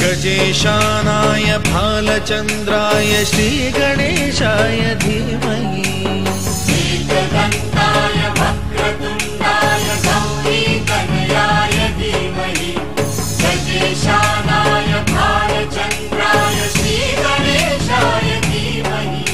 गजेशानाय भालचन्द्राय श्रीगणेशाय धीमहि एकदन्ताय वक्रतुण्डाय गौरीतनयाय धीमहि गजेशानाय भालचन्द्राय श्रीगणेशाय धीमहि।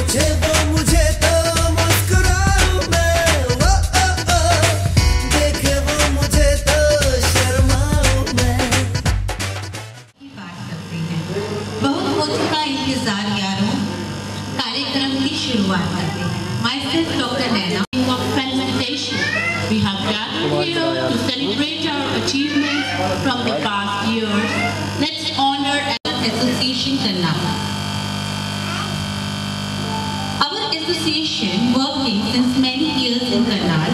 पूछे वो मुझे तो मुस्कुराऊं मैं, वो देखे वो मुझे तो शर्माऊं मैं। बात करते हैं, बहुत हो चुका इंतजार यारों, कार्यक्रम की शुरुआत करते हैं। Myself, Dr. Naina. Of felicitation, we have gathered here to celebrate our achievements from the past years. Let's honor Association Karnal. Our association working since many years in Karnal.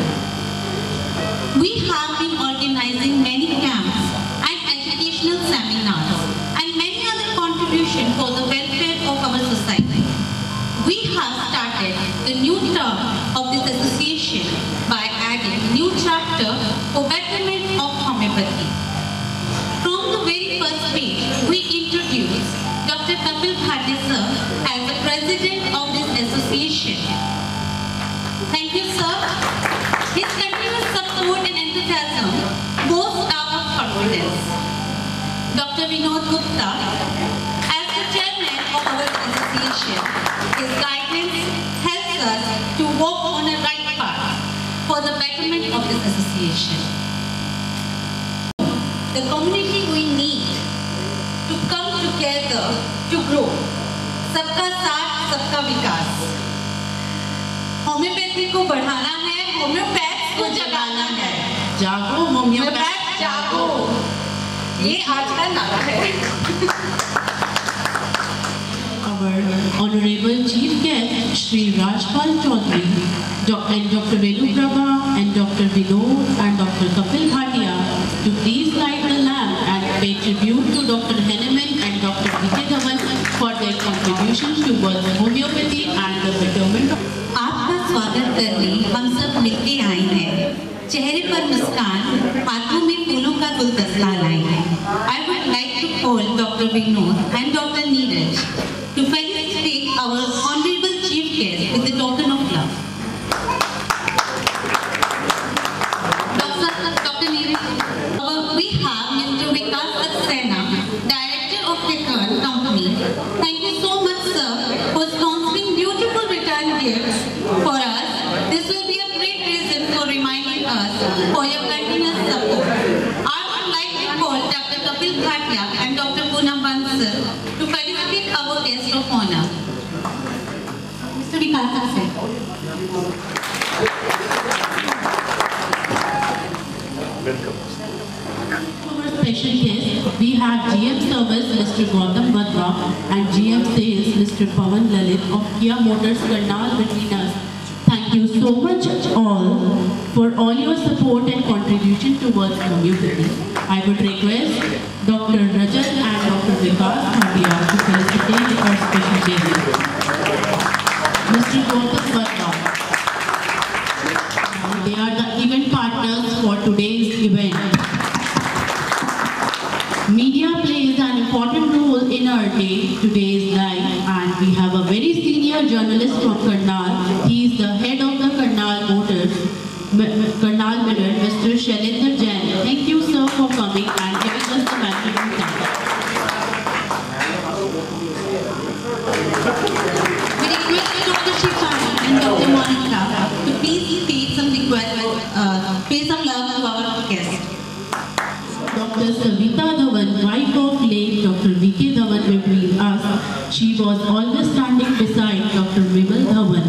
We have been organizing many camps and educational seminars and many other contributions for the welfare of our society. We have started the new term of this association by adding new chapter for betterment of homeopathy. From the very first page, we introduced Dr. Kapil Bhatia sir as the president of this association. Thank you, sir. His continuous support and enthusiasm boost our confidence. Dr. Vinod Gupta, as the chairman of our association, his guidance helps us to walk on a right path for the betterment of this association. The community we need to come together to grow. सबका साथ, सबका विकास. Homeopathy को बढ़ाना है, homeopath को जगाना है. जागो होम्योपैथ जागो. ये आज का नारा है. Our honorable chief guest Shri Rajpal Chaudhary, Dr. Venu Prabha and Dr. Vinod and Dr. Kapil Bhatia to please light the lamp and pay tribute to Dr. Henneman and Dr. V.K. Dhawan for their contribution towards homeopathy and the betterment of आपका स्वागत करने हम सब मिलके आए हैं. चेहरे पर मुस्कान, हाथों में फूलों का गुलदस्ता लाए हैं. I would like to call Dr. Vinod and Dr. Neeraj to felicitate our honorable chief guest with the token of love. Dr. Neeraj, we have Mr. Vikas Saxena, Director of Deccan Company. Thank you so much, sir, for sponsoring beautiful return gifts for us. This will be a great reason for reminding us for your continuous support. I would like to call Dr. Kapil Bhatia and Dr. Poonam Bansal to felicitate our guest of honor. Mr. Vikas Saxena. our special guests. We have GM Service Mr. Gautam Badra and GM Sales Mr. Pawan Lalit of Kia Motors Karnal between us. Thank you so much all for all your support and contribution towards homeopathy. I would request Dr. Rajat and Dr. Vikas Bhatia to felicitate our special guest. Mr. Gautam Badra. They are the event partners for today's event. Media plays an important role in our today's life, and we have a very senior journalist from Karnal. He is the head of the Karnal Motors, Karnal Mirror, Mr. Shailendra Jain. Thank you, sir, for coming and giving us the valuable time. We request Dr. Shivani and Dr. Monica to please pay some love to our guest. Dr. Savita Dhawan, wife of late Dr. V.K. Dhawan between us. She was always standing beside Dr. Vimal Dhawan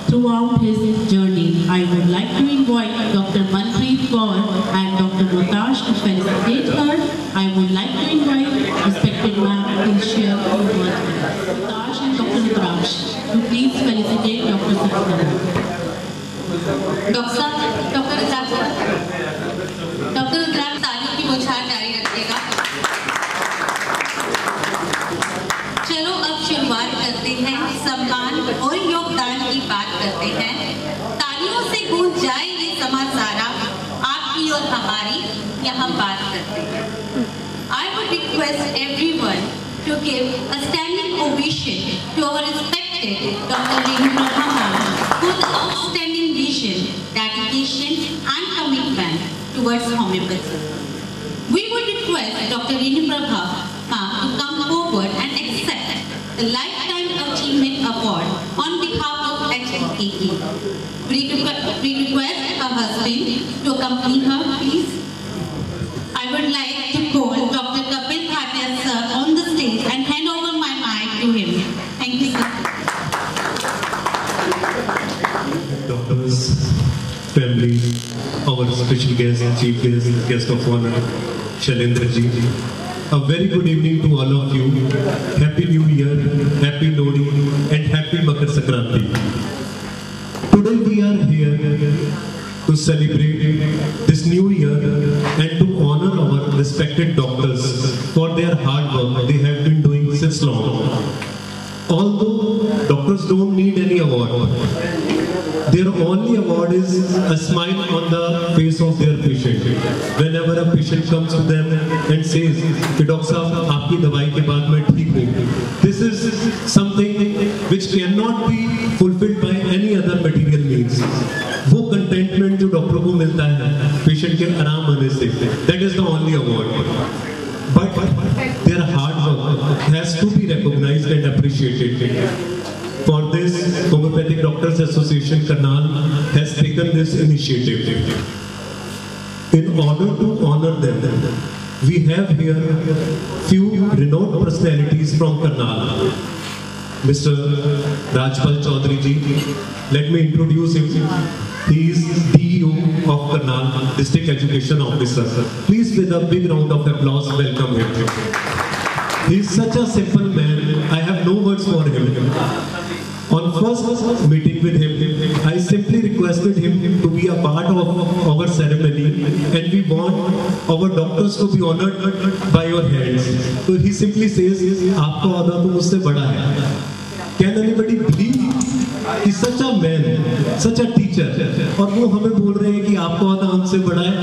throughout his journey. I would like to invite Dr. Manpreet Kaur and Dr. Mutash to felicitate her. I would like to invite respected ma'am to share her words with us. Mutash and Dr. Mutash to please felicitate Dr. Savita. Doctor Rudraksh तालियों की बौछार जारी रखिएगा. चलो अब शुरुआत करते हैं. सम्मान और योगदान की बात करते हैं. तालियों से गूंज जाए ये समाज सारा, आपकी और हमारी यहाँ बात करते हैं. I would request everyone to give a standing ovation to our respected Dr. Venu Prabha ma'am, whose outstanding vision, dedication and commitment towards homeopathy. We would request Dr. Venu Prabha ma'am to come forward and accept the Lifetime Achievement Award on behalf KK. We request her husband to accompany her, please. I would like to call Dr. Kapil Bhatia sir on the stage and hand over my mic to him. Thank you, sir. Doctors, family, our special guest, chief guest of honor, Shailendra ji. A very good evening to all of you. Happy New Year, Happy Lodi, and Happy Makar Sankranti. Today we are here to celebrate this new year and to honor our respected doctors for their hard work they have been doing since long. Although doctors don't need any award, their only award is a smile on the face of their patient. Whenever a patient comes to them and says, "Doctor साहब, आपकी दवाई के बाद मैं ठीक हूँ," this is something which cannot be fulfilled by any other material means. वो contentment जो डॉक्टर को मिलता है patient के आराम होने से, that is the only award. But their hard work has to be recognized and appreciated. For this, Homeopathic Doctors Association Karnal has taken this initiative. In order to honor them, we have here few renowned personalities from Karnal. Mr. Rajpal Chaudhary ji, let me introduce him. He is DEO of Karnal, District Education Officer. Please, with a big round of applause, welcome him. He is such a simple man, I have no words for him. On first meeting with him, I simply requested him to be a part of our ceremony, and we want our doctors to be honored by your hands. So he simply says, "आपका औहदा तो मुझसे बड़ा है." Can anybody believe? He's such a man, such a teacher, और वो हमें बोल रहे हैं कि आपका औहदा हमसे बड़ा है.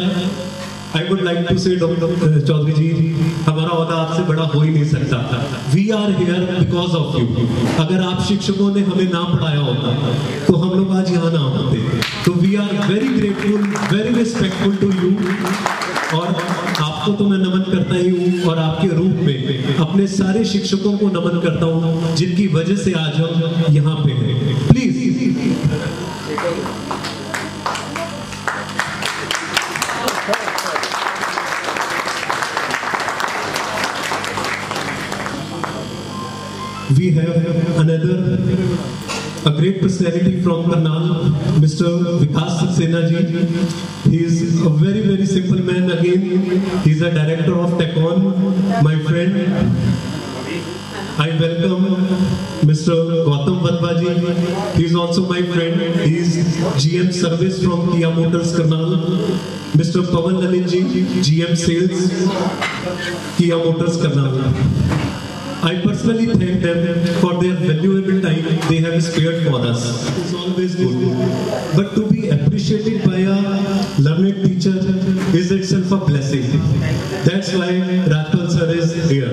I would like to say, Dr. Chaudhary ji, हमारा औहदा आपसे बड़ा हो ही नहीं सकता. We are here because of you. अगर आप शिक्षकों ने हमें ना पढ़ाया होता तो हम लोग आज यहाँ ना होते. तो we are very grateful, very respectful to you. और आपको तो मैं नमन करता ही हूँ, और आपके रूप में अपने सारे शिक्षकों को नमन करता हूँ जिनकी वजह से आज हम यहाँ पे हैं. Please. We have another a great personality from Karnal, Mr. Vikas Saxena ji. He is a very, very simple man. Again, he is a director of TechOn, my friend. I welcome Mr. Gautam Vadva ji. He is also my friend. He is GM Service from Kia Motors Karnal. Mr. Pawan Lalin ji, GM Sales, Kia Motors Karnal. I personally thank them for their valuable time they have spared for us. It's always good. But to be appreciated by a learned teacher is itself a blessing. That's why Rajpal sir is here.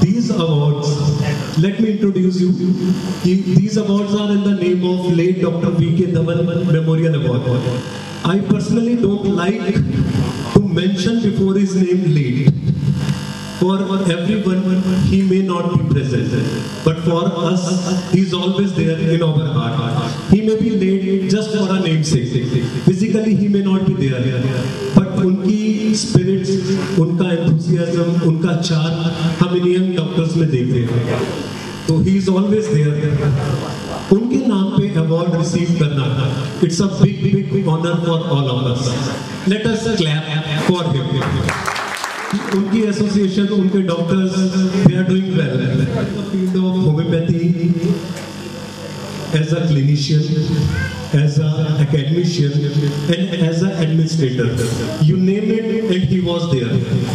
These awards, let me introduce you. These awards are in the name of late Dr. V.K. Dhawan Memorial Award. I personally don't like to mention before his name late. For everyone, he may not be present, but for us, he is always there in our heart. He may be late just for a namesake. Physically, he may not be there, but उनकी spirits, उनका enthusiasm, उनका charm हम इन young doctors में देखते हैं. तो he is always there. उनके नाम पे award receive करना, it's a big, big honor for all of us. Let us clap for him. उनकी एसोसिएशन, उनके doctors, they are doing well in the field of homeopathy, as a clinician, as an academician, and as an administrator. You name it, and he was there.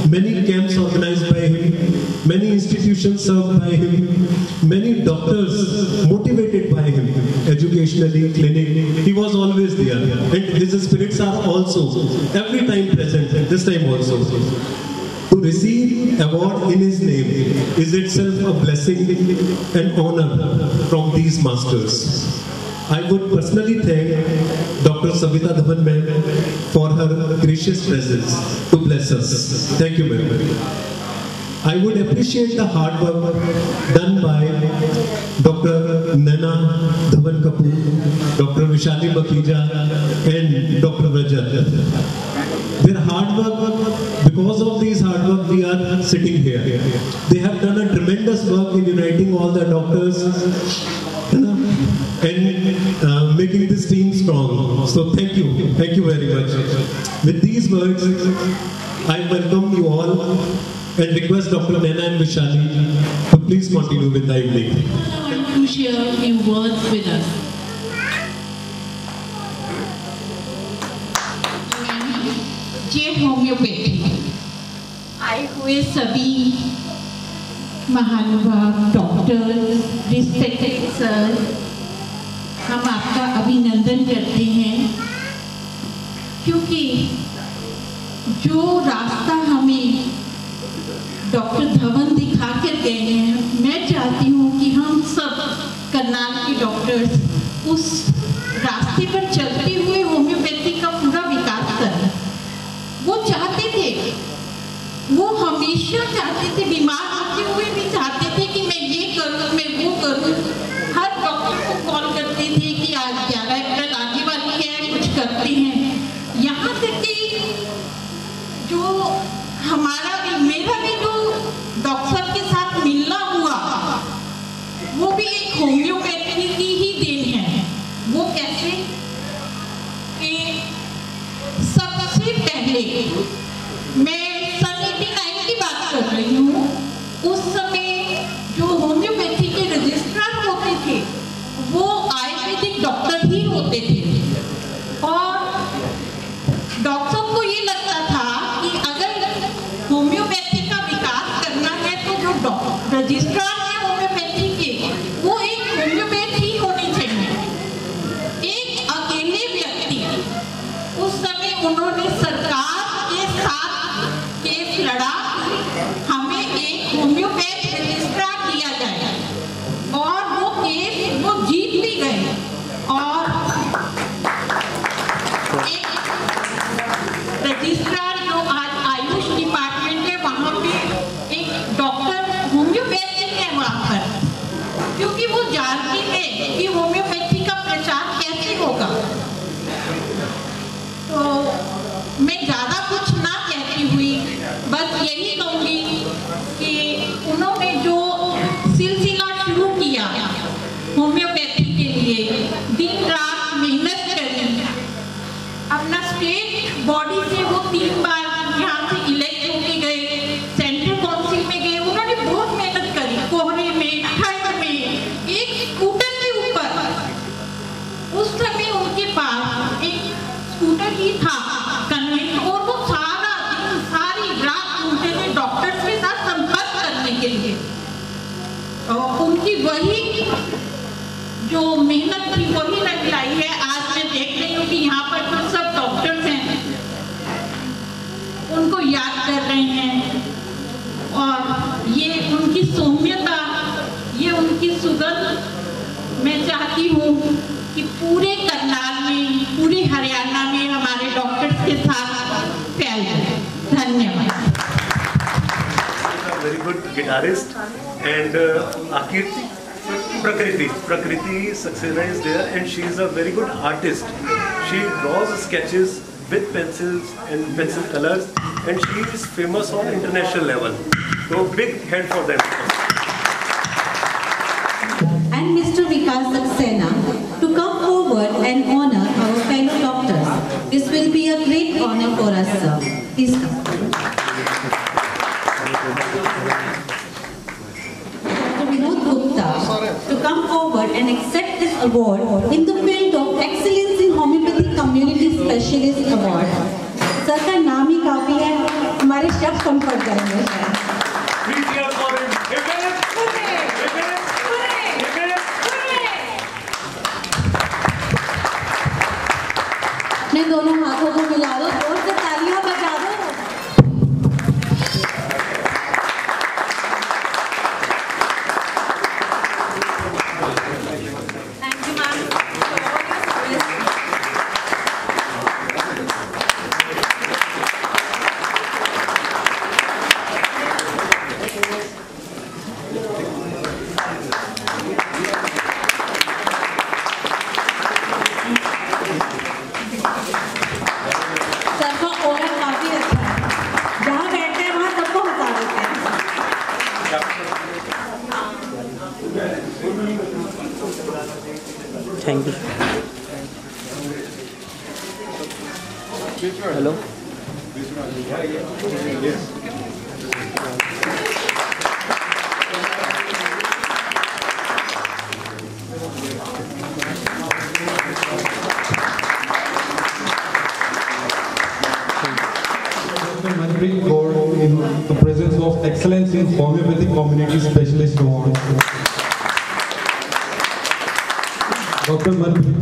Many camps organized by him, many institutions served by him, many doctors motivated by him, educationally, clinic. He was always there, and his spirits are also every time present. This time also. To receive award in his name is itself a blessing and honor from these masters. I would personally thank Dr. Savita Dhawan ma'am for her gracious presence to bless us. Thank you, ma'am. I would appreciate the hard work done by Dr. Dr. Naina Dhawan Kapoor, Dr. Vishali Makhija, and Dr. Rajat. Their hard work, because of these hard work, we are sitting here. They have done a tremendous work in uniting all the doctors and making this team strong. So thank you very much. With these words, I welcome you all and request Dr. Naina and Vishali to please continue with the evening. I want to share a few words with us. जय homeopathy आए हुए सभी महानुभाव doctor, respected sir, हम आपका अभिनंदन करते हैं क्योंकि जो रास्ता हमें डॉक्टर धवन दिखा कर गए हैं, मैं चाहती हूँ कि हम सब करनाल के डॉक्टर्स उस रास्ते पर चलते हुए होम्योपैथी का पूरा विकास करें। वो चाहते थे, वो हमेशा चाहते थे, बीमार होते हुए भी चाहते थे कि मैं ये करूँ, मैं वो करूँ। हर डॉक्टर को कॉल करते थे कि आज 11 अप्रैल आने वाली है, कुछ करते हैं। यहाँ तक कि जो हमारा भी, मेरा भी जो डॉक्टर के साथ मिलना हुआ, वो भी एक होम्योपैथी की ही देन है। वो कैसे कि सबसे पहले मैं सन 89 की बात कर रही हूँ। उस समय जो होम्योपैथी के रजिस्ट्रार होते थे वो आयुर्वेदिक डॉक्टर ही होते थे और डॉक्टर को ये लगता था कि अगर होम्योपैथी का विकास करना है तो जो रजिस्ट्रार है होम्योपैथी के, वो एक होम्योपैथ ही होने चाहिए। एक अकेले व्यक्ति, उस समय उन्होंने सरकार के साथ केस लड़ा, हमें एक होम्योपैथ रजिस्ट्रार दिया जाए और वो केस वो जीत भी गए। और एक रजिस्ट्रार जो आज आयुष डिपार्टमेंट है, वहाँ पे एक डॉक्टर होम्योपैथी है वहाँ पर, क्योंकि वो जानती है कि होम्योपैथी का प्रचार कैसे होगा। तो मैं ज़्यादा कुछ ना कहती हुई बस यही कहूँगी कि उन्होंने जो सिलसिला शुरू किया होम्योपैथी के लिए, दिन रात मेहनत करी, अपना स्टेट बॉडी से वो 3 बार यहाँ से इलेक्ट होके गए, सेंट्रल काउंसिल में गए, उन्होंने बहुत मेहनत करी, कोहरे में, ठंड में, एक स्कूटर के ऊपर। उस समय उनके पास एक स्कूटर ही था कन्वेंट, और वो सारा दिन सारी रात घूमते थे डॉक्टर्स के साथ संपर्क करने के लिए। और उनकी वही जो मेहनत थी वही लगलाई है। आज मैं देख रही हूँ कि यहाँ पर जो सब डॉक्टर्स हैं उनको याद कर रहे हैं, और ये उनकी सौम्यता, ये उनकी सुगंध मैं चाहती हूँ कि पूरे करनाल में, पूरे हरियाणा में हमारे डॉक्टर्स के साथ फैल जाए। धन्यवाद। Very good guitarist and Akirti Prakriti Saxena is there, and she is a very good artist. She draws sketches with pencils and pencil colors, and she is famous on international level. So big hand for them. And Mr. Vikas Saxena to come forward and honor our fellow doctors. This will be a great honor for us, sir. Please come. Dr. Vinod Gupta to come forward and accept this award in the field of Excellence in Homeopathy Community Specialist Award. Sir का नाम ही काफी है, हमारे शब्द कम पड़ जाएंगे। अपने दोनों हाथों को मिला दो, जोर से तालियां बजा दो। Thank you, ma'am, for all your service. Thank you. Hello Manpreet Kaur in the presence of Excellence in Homeopathic Community Specialist Award. Dr. Manpreet.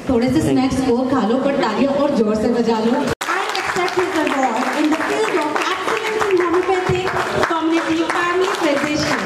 थोड़े से स्नैक्स और खा लो, पर तालियां और जोर से बजा लो। I accept his award in the field of excellence in homeopathic community family physician.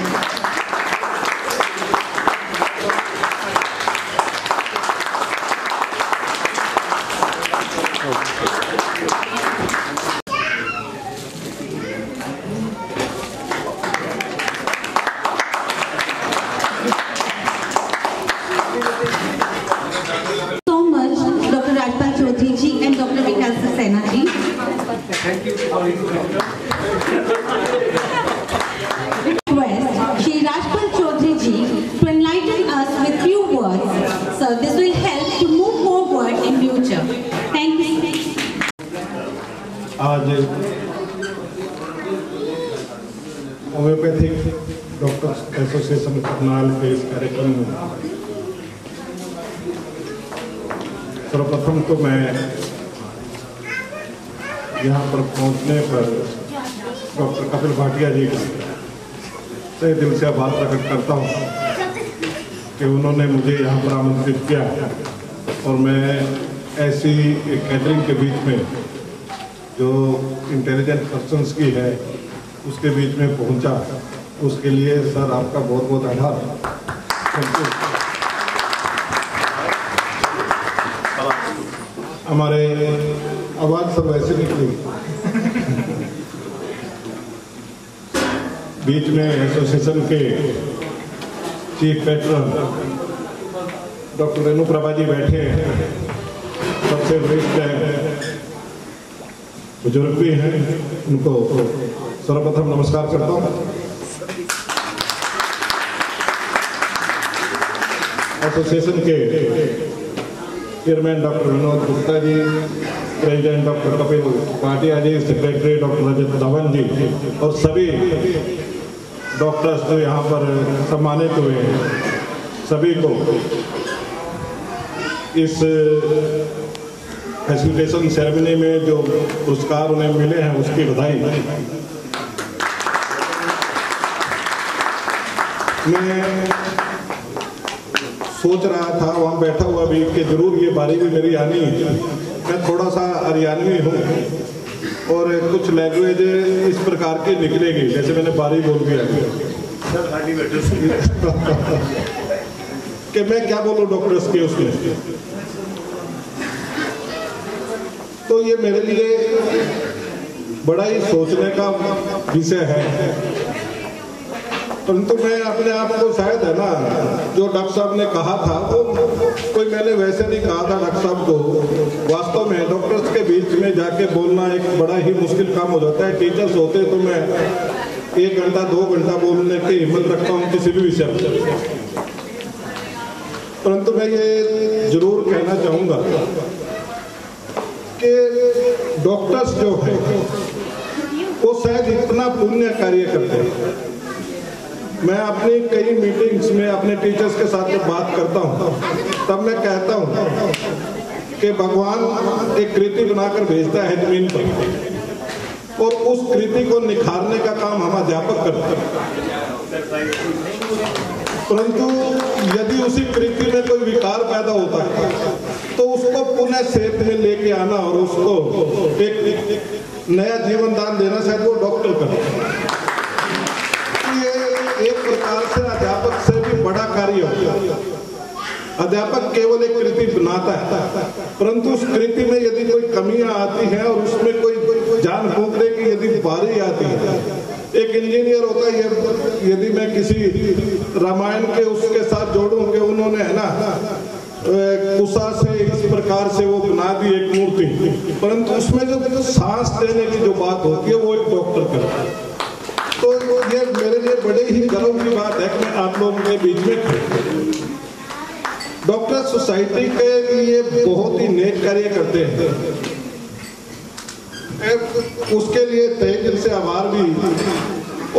Request Shri Rajpal Chaudhary ji to enlighten us with few words. So this will help to move forward in future. Thank you. आज homeopathic doctors association Karnal के इस कार्यक्रम में सर्वप्रथम तो मैं यहाँ पर पहुँचने पर डॉक्टर कपिल भाटिया जी का सही दिल से आभार प्रकट करता हूँ कि उन्होंने मुझे यहाँ पर आमंत्रित किया और मैं ऐसी गैदरिंग के बीच में जो इंटेलिजेंट पर्सन्स की है उसके बीच में पहुँचा। उसके लिए सर आपका बहुत बहुत आभार। Thank you. हमारे आवाज़ सब ऐसे निकली। बीच में एसोसिएशन के chief patron doctor Renu Prabha ji बैठे हैं, सबसे वरिष्ठ हैं, बुजुर्ग भी हैं, उनको सर्वप्रथम नमस्कार करता हूँ। एसोसिएशन के chairman doctor Vinod Gupta ji, president doctor Kapil Bhatia जी, सेक्रेटरी डॉक्टर रजत धवन जी और सभी डॉक्टर्स जो यहाँ पर सम्मानित हुए हैं, सभी को इस फैसिलिटेशन सेरेमनी में जो पुरस्कार उन्हें मिले हैं उसकी बधाई। मैं सोच रहा था वहाँ बैठा हुआ भी कि जरूर ये बारी भी मेरी आनी है। मैं थोड़ा सा हरियाणवी हूँ और कुछ लैंग्वेज इस प्रकार की निकलेगी, जैसे मैंने बारी बोल दिया कि मैं क्या बोलूँ डॉक्टर्स के उसमें। तो ये मेरे लिए बड़ा ही सोचने का विषय है, परंतु मैं अपने आप को शायद है ना, जो डॉक्टर साहब ने कहा था वो कोई मैंने वैसे नहीं कहा था डॉक्टर साहब को। वास्तव में डॉक्टर्स के बीच में जाके बोलना एक बड़ा ही मुश्किल काम हो जाता है। टीचर्स होते तो मैं 1 घंटा 2 घंटा बोलने की हिम्मत रखता हूँ किसी भी विषय पर, परंतु मैं ये जरूर कहना चाहूँगा कि डॉक्टर्स जो है वो शायद इतना पुण्य कार्य करते हैं मैं अपनी कई मीटिंग्स में अपने टीचर्स के साथ जब बात करता हूँ तब मैं कहता हूँ कि भगवान एक कृति बनाकर भेजता है जमीन पर और उस कृति को निखारने का काम हम अध्यापक करते हैं। परंतु यदि उसी कृति में कोई विकार पैदा होता है तो उसको पुनः सेहत में लेके आना और उसको एक नया जीवन दान देना शायद वो डॉक्टर करते हैं। ये एक प्रकार से अध्यापक से भी बड़ा कार्य होता है। अध्यापक केवल एक कृति बनाता है, परंतु उस कृति में यदि कोई कमियां आती हैं और उसमें कोई जान फूंकने की यदि बारी आती है, एक इंजीनियर होता है, यदि मैं किसी रामायण के उसके साथ जोड़ूं कि उन्होंने है ना कुशा से इस प्रकार से वो बना दी एक मूर्ति, परंतु उसमें जो सांस देने की जो बात होती है वो एक डॉक्टर करता है। तो ये मेरे लिए बड़े ही गर्व की बात है कि मैं आप लोगों के बीच में डॉक्टर सोसाइटी के लिए बहुत ही नेक कार्य करते हैं। उसके लिए तहे दिल से आभार भी।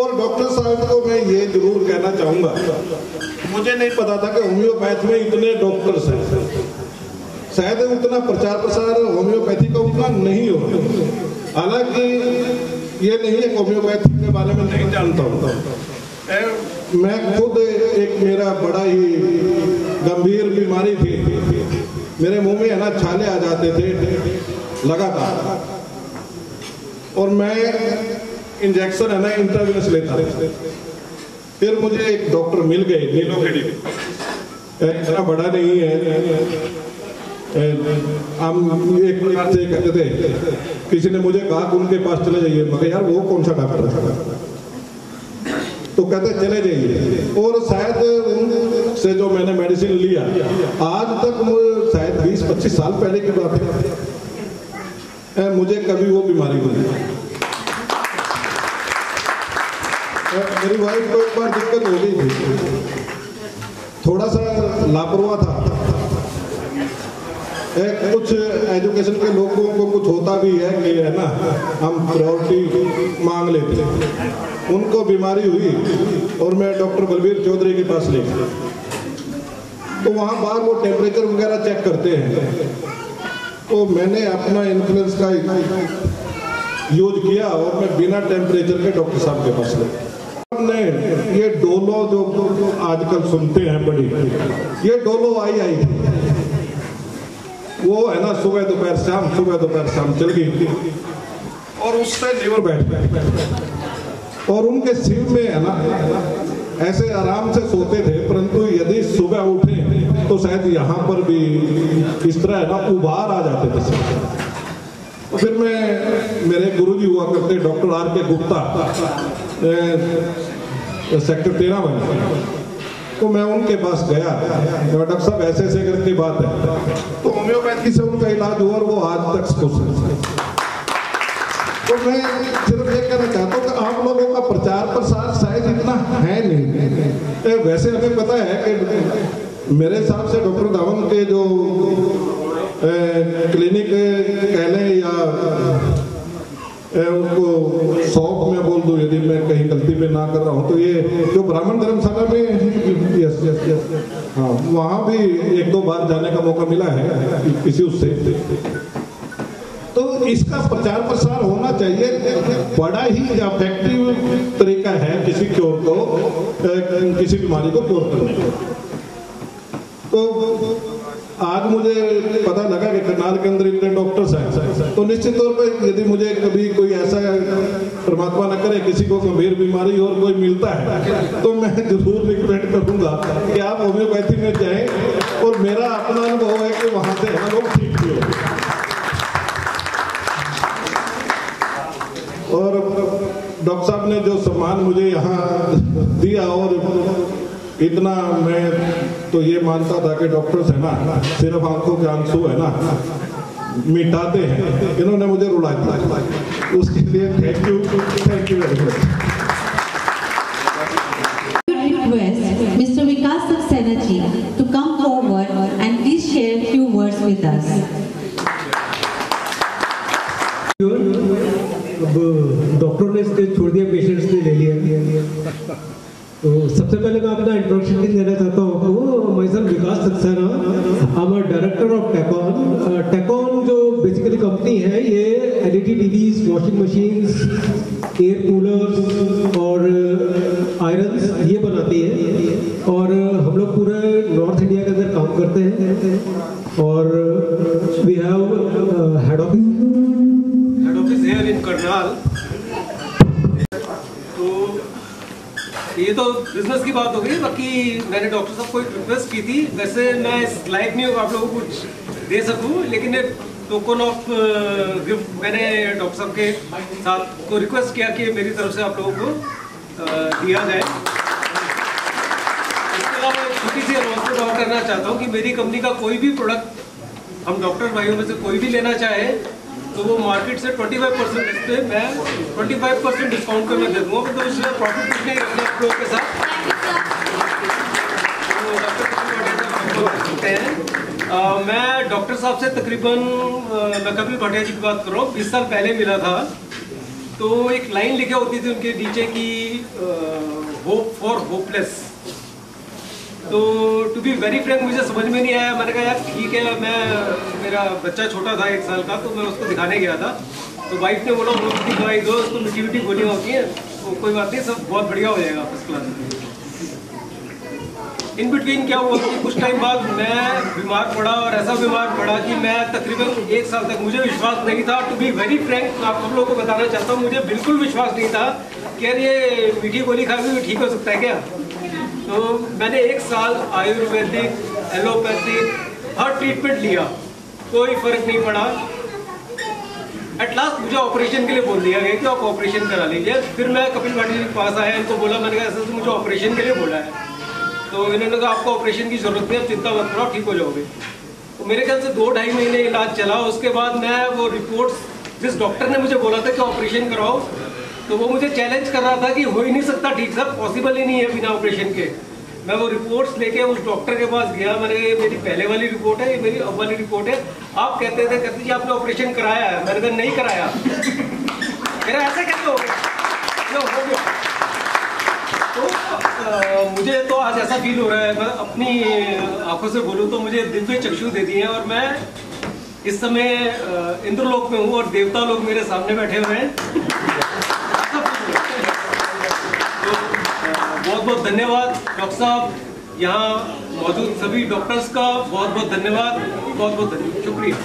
और डॉक्टर साहब को मैं ये जरूर कहना चाहूंगा, मुझे नहीं पता था कि होम्योपैथी में इतने डॉक्टर्स हैं। शायद उतना प्रचार प्रसार होम्योपैथी का उतना नहीं हो। हालांकि ये नहीं है होम्योपैथी के बारे में नहीं जानता हूँ। मैं खुद एक मेरा बड़ा ही गंभीर बीमारी थी, मेरे मुंह में है ना छाले आ जाते थे लगातार और मैं इंजेक्शन है ना इंट्रावेनस लेता था। फिर मुझे एक डॉक्टर मिल गए नीलोखेड़ी, इतना बड़ा नहीं है, हम एक प्रकार से कहते थे। किसी ने मुझे कहा कि उनके पास चले जाइए, मगर यार वो कौन सा डॉक्टर था, तो कहते चले जाइए। और शायद उनसे जो मैंने मेडिसिन लिया आज तक शायद 20-25 साल पहले की बात है, मुझे कभी वो बीमारी नहीं। मेरी वाइफ को एक बार दिक्कत हो गई थी, थोड़ा सा लापरवाह था। कुछ एजुकेशन के लोगों को कुछ होता भी है कि है ना हम प्रायोरिटी मांग लेते हैं। उनको बीमारी हुई और मैं डॉक्टर बलबीर चौधरी के पास ले गया, तो वहाँ बाहर वो टेम्परेचर वगैरह चेक करते हैं। तो मैंने अपना इन्फ्लुएंस का यूज किया और मैं बिना टेम्परेचर के डॉक्टर साहब के पास गया। हमने ये डोलो जो आजकल सुनते हैं बड़ी, ये डोलो आई वो है ना सुबह दोपहर शाम चल गई थी और उससे लीवर बैठ गया और उनके सिर में है ना ऐसे आराम से सोते थे, परंतु यदि सुबह उठे तो शायद यहाँ पर भी इस तरह है ना उभार आ जाते थे। तो फिर मैं मेरे गुरुजी हुआ करते डॉक्टर आर के गुप्ता सेक्टर 13 में, तो मैं उनके पास गया, डॉक्टर साहब ऐसे ऐसे करके बात है। तो होम्योपैथी से उनका इलाज हुआ और वो आज तक खुश है। तो मैं सिर्फ ये कहना चाहता हूँ कि आप लोगों का प्रचार प्रसार शायद इतना है नहीं। वैसे हमें पता है कि मेरे हिसाब से डॉक्टर धवन के जो क्लिनिक कह लें या उनको शौक में बोल दूं, यदि मैं कहीं गलती पे ना कर रहा हूँ, तो ये जो ब्राह्मण धर्मशाला में यस हाँ वहाँ भी 1-2 बार जाने का मौका मिला है किसी उससे। तो इसका प्रचार प्रसार होना चाहिए, बड़ा ही इफेक्टिव तरीका है किसी क्योर को, किसी बीमारी को क्योर करने का। तो आज मुझे पता लगा कि करनाल के अंदर इतने डॉक्टर्स हैं, तो निश्चित तौर पर यदि मुझे कभी कोई ऐसा परमात्मा न करे किसी को गंभीर बीमारी और कोई मिलता है तो मैं जरूर रिकमेंड करूंगा कि आप होम्योपैथी में जाएं। और मेरा अपना अनुभव है कि वहां से है लोग ठीक भी हो। और डॉक्टर साहब ने जो सम्मान मुझे यहाँ दिया, और इतना मैं तो ये मानता था कि डॉक्टर्स है ना सिर्फ आंखों के आंसू है ना मिटाते हैं, इन्होंने मुझे रुला दिया, उसके लिए thank you very much. Request Mr. Vikas Saxena ji to come forward and please share a few words with us. अब डॉक्टर ने स्टेज छोड़ दिया, पेशेंट्स ने ले लिया। तो सबसे पहले मैं अपना इंट्रोडक्शन देना चाहता हूँ। Myself Vikas Saxena, I am director of Tecon. Tecon जो बेसिकली कंपनी है, ये LED TVs, washing machines, air coolers और आयरन्स ये बनाती है। और हम लोग पूरे नॉर्थ इंडिया के अंदर काम करते हैं। और we have head office here in Karnal. ये तो बिजनेस की बात हो गई। बाकी मैंने डॉक्टर साहब को एक रिक्वेस्ट की थी, वैसे मैं लाइव नहीं होगा आप लोगों को कुछ दे सकूं, लेकिन एक टोकन ऑफ गिफ्ट मैंने डॉक्टर साहब के साथ को रिक्वेस्ट किया कि मेरी तरफ से आप लोगों को दिया जाए। इसके अलावा एक छोटी सी अनाउंसमेंट और करना चाहता हूँ कि मेरी कंपनी का कोई भी प्रोडक्ट हम डॉक्टर भाइयों में से कोई भी लेना चाहे तो वो मार्केट से 25% पे मैं 25% डिस्काउंट पे मैं दे दूँगा। तो उसमें प्रॉफिट कुछ नहीं रखना आप लोगों के साथ। मैं डॉक्टर साहब से तकरीबन मैं कपिल भाटिया जी की बात कर रहा हूँ, 20 साल पहले मिला था। तो एक लाइन लिखे होती थी उनके नीचे की होप फॉर होपलेस। तो टू बी वेरी फ्रैंक मुझे समझ में नहीं आया। मैंने कहा यार ठीक है, मेरा बच्चा छोटा था 1 साल का, तो मैं उसको दिखाने गया था। तो वाइफ ने बोला होम्योपैथिक दवाई दो, उसको मीठी मीठी गोलियाँ होती हैं, तो कोई बात नहीं, सब बहुत बढ़िया हो जाएगा फर्स्ट क्लास। इन बिटवीन क्या हुआ कि कुछ टाइम बाद मैं बीमार पड़ा, और ऐसा बीमार पड़ा कि मैं तकरीबन 1 साल तक मुझे विश्वास नहीं था। टू बी वेरी फ्रैंक आप लोगों को बताना चाहता हूँ, मुझे बिल्कुल विश्वास नहीं था कि यार ये मीठी गोली खा के ठीक हो सकता है क्या। तो मैंने 1 साल आयुर्वेदिक, एलोपैथिक हर ट्रीटमेंट लिया, कोई फर्क नहीं पड़ा। एट लास्ट मुझे ऑपरेशन के लिए बोल दिया गया कि आप ऑपरेशन करा लीजिए। फिर मैं कपिल भाटिया जी के पास आया, इनको बोला, मैंने कहा ऐसा तो मुझे ऑपरेशन के लिए बोला है। तो इन्होंने कहा आपको ऑपरेशन की जरूरत नहीं है, चिंता मत करो, ठीक हो जाओगे। तो मेरे ख्याल से 2-2.5 महीने इलाज चला। उसके बाद मैं वो रिपोर्ट्स जिस डॉक्टर ने मुझे बोला था कि ऑपरेशन कराओ, तो वो मुझे चैलेंज कर रहा था कि हो ही नहीं सकता ठीक सर, पॉसिबल ही नहीं है बिना ऑपरेशन के। मैं वो रिपोर्ट्स लेके उस डॉक्टर के पास गया। मैंने कहा ये मेरी पहले वाली रिपोर्ट है, ये मेरी अब वाली रिपोर्ट है। आप कहते जी आपने ऑपरेशन कराया है। मैंने कहा नहीं कराया। मेरा ऐसे कैसे हो गया। तो मुझे तो आज ऐसा फील हो रहा है, मैं अपनी आंखों से बोलूँ तो मुझे दिव्य चक्षु दे दिए हैं, और मैं इस समय इंद्रलोक में हूँ और देवता लोग मेरे सामने बैठे हुए हैं। बहुत बहुत धन्यवाद डॉक्टर साहब, यहाँ मौजूद सभी डॉक्टर्स का बहुत बहुत धन्यवाद, बहुत बहुत शुक्रिया।